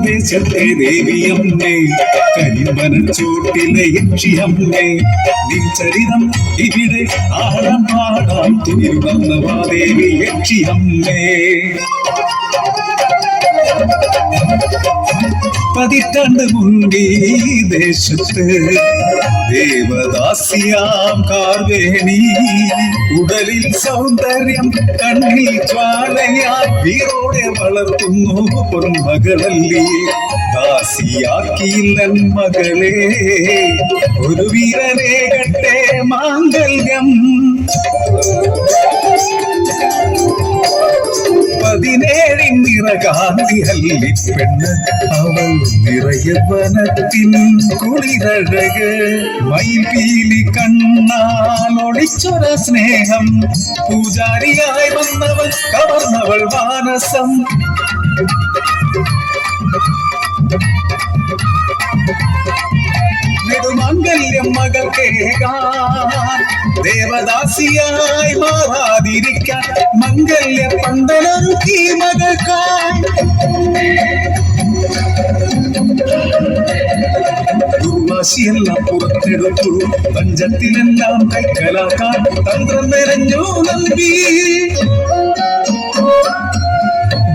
ദേശത്തെ ദേവിയമ്മേ കരിമ്പനച്ചോട്ടിലെ യക്ഷിയമ്മേ നിൻ ചരിതം ഇവിടെ ആഴം പാടാൻ തുനിരുവന്നവാ ദേവി യക്ഷിയമ്മേ. പതിറ്റാണ്ട് മുൻപേ ദേശത്ത് ദേവദാസിയാം കാർവേണി ഉടലിൽ സൗന്ദര്യം കണ്ണിൽ ജ്വാലയായി വീറോടെ വളർത്തുന്നു പൊന്മകളല്ലേ. ദാസിയാക്കിയില്ലൻ മകളെ ഒരു വീരനേകട്ടെ മാംഗല്യം. 17 നിറകാന്തി ഹല്ലിപ്പെണ്ണ് അവൾ നിറയെ വനത്തിൻ കുളിരഴക്. മയിൽപീലി കണ്ണാൽ ഒളിച്ചൊര സ്നേഹം പൂജാരിയായി വന്നവൾ കവർന്നവൾ മാനസം. നെടുമംഗല്യം മകൾക്കേകാൻ ദേവദാസിയായി മാറാതിരിക്കാൻ മംഗല്യ പന്തലൊരുക്കി മകൾക്കായി. ദുർവാശിയെല്ലാം പുറത്തെടുത്തു പഞ്ചത്തിലെല്ലാം കൈക്കലാക്കാൻ തന്ത്രം മെനഞ്ഞു നൽകി.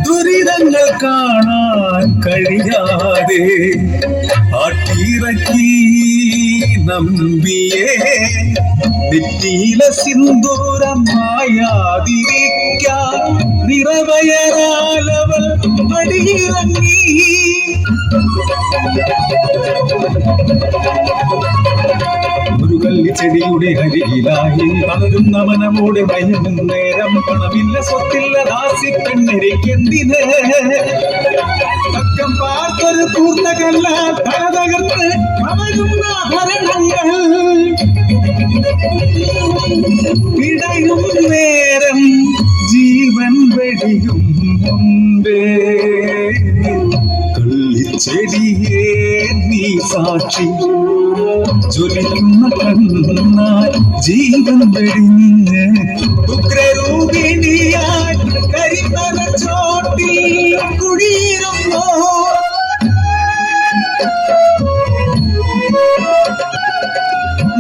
ദുരിതങ്ങൾ കാണാൻ കഴിയാതെ ആട്ടിറക്കി നമ്പിയെ നെറ്റിയില സിന്ദൂരമായാതിരിക്കാൻ നിറവയറാലവൾ അടിയിറങ്ങി. ഒരു കല്ലിച്ചെടിയുടെ അരികിലായി പലരുന്ന മനമോടെ മയങ്ങും നേരം പണമില്ല സ്വത്തില്ല ദാസി പെണ്ണിരിക്കെന്തിന് തക്കം പാർത്തൊരു പൂർണ്ണകല്ല തല തകർത്ത് കവഴുന്ന ഭരണങ്ങൾ പിടയും നേരം ജീവൻ വെടിയും മുമ്പേ. കള്ളിച്ചെടിയേ നീ സാക്ഷി ജ്വലിക്കുന്ന കണ്ണാൽ ജീവൻ വെടിഞ്ഞ് ഉഗ്രരൂപിണിയായി കരിമലച്ചോട്ടിൽ കുടിയിരുന്നോ.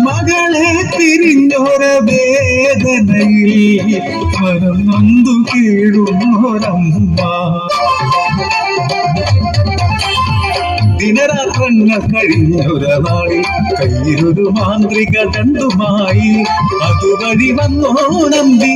മകളെ പിരിഞ്ഞൊര വേദനയിൽ മനം നൊന്തു കീഴുന്നോരമ്മ. ദിനരാത്രങ്ങൾ കഴിഞ്ഞൊരാളിൽ കയ്യിലൊരു മാന്ത്രിക ദണ്ഡുമായി അതുവഴി വന്നോ നമ്പി.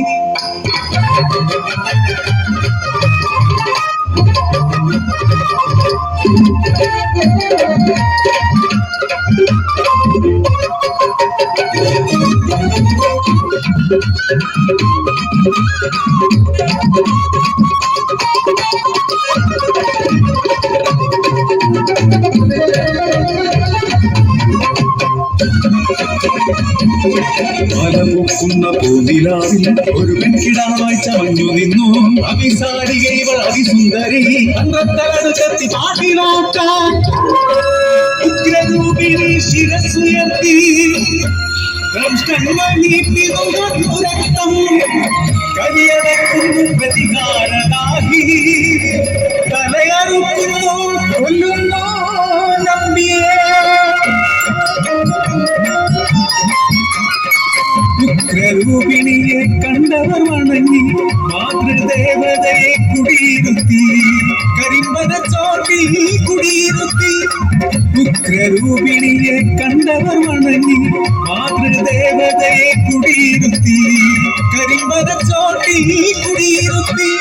മലമുക്കുന്ന പൂവിലാവിൽ ഒരു പെൺകിടാവായി ചമഞ്ഞു നിന്നു. അഭിസാരിക ഇവൾ അതിസുന്ദരി അന്തത്തലു കത്തി പാട്ടിലോട്ടാൻ ഉഗ്രരൂപിണി ശിരസുയർത്തി ദംഷ്ടങ്ങൾ നീട്ടി നുകർന്നു രക്തം കരിയടക്കുന്നു പ്രതികാരനാഹി തലയറുക്കുന്നു കൊല്ലുന്നു നമ്പിയേ. ഉഗ്രരൂപിണിയെ കണ്ടവർ വണങ്ങി മാതൃദേവതയെ കുടിയിരുത്തി കരിമ്പനച്ചോട്ടിൽ കുടിയിരുത്തി. ഉഗ്രരൂപിണിയെ കണ്ടവർ വണങ്ങി മാതൃദേവതയെ കുടിയിരുത്തി കരിമ്പനച്ചോട്ടിൽ കുടിയിരുത്തി.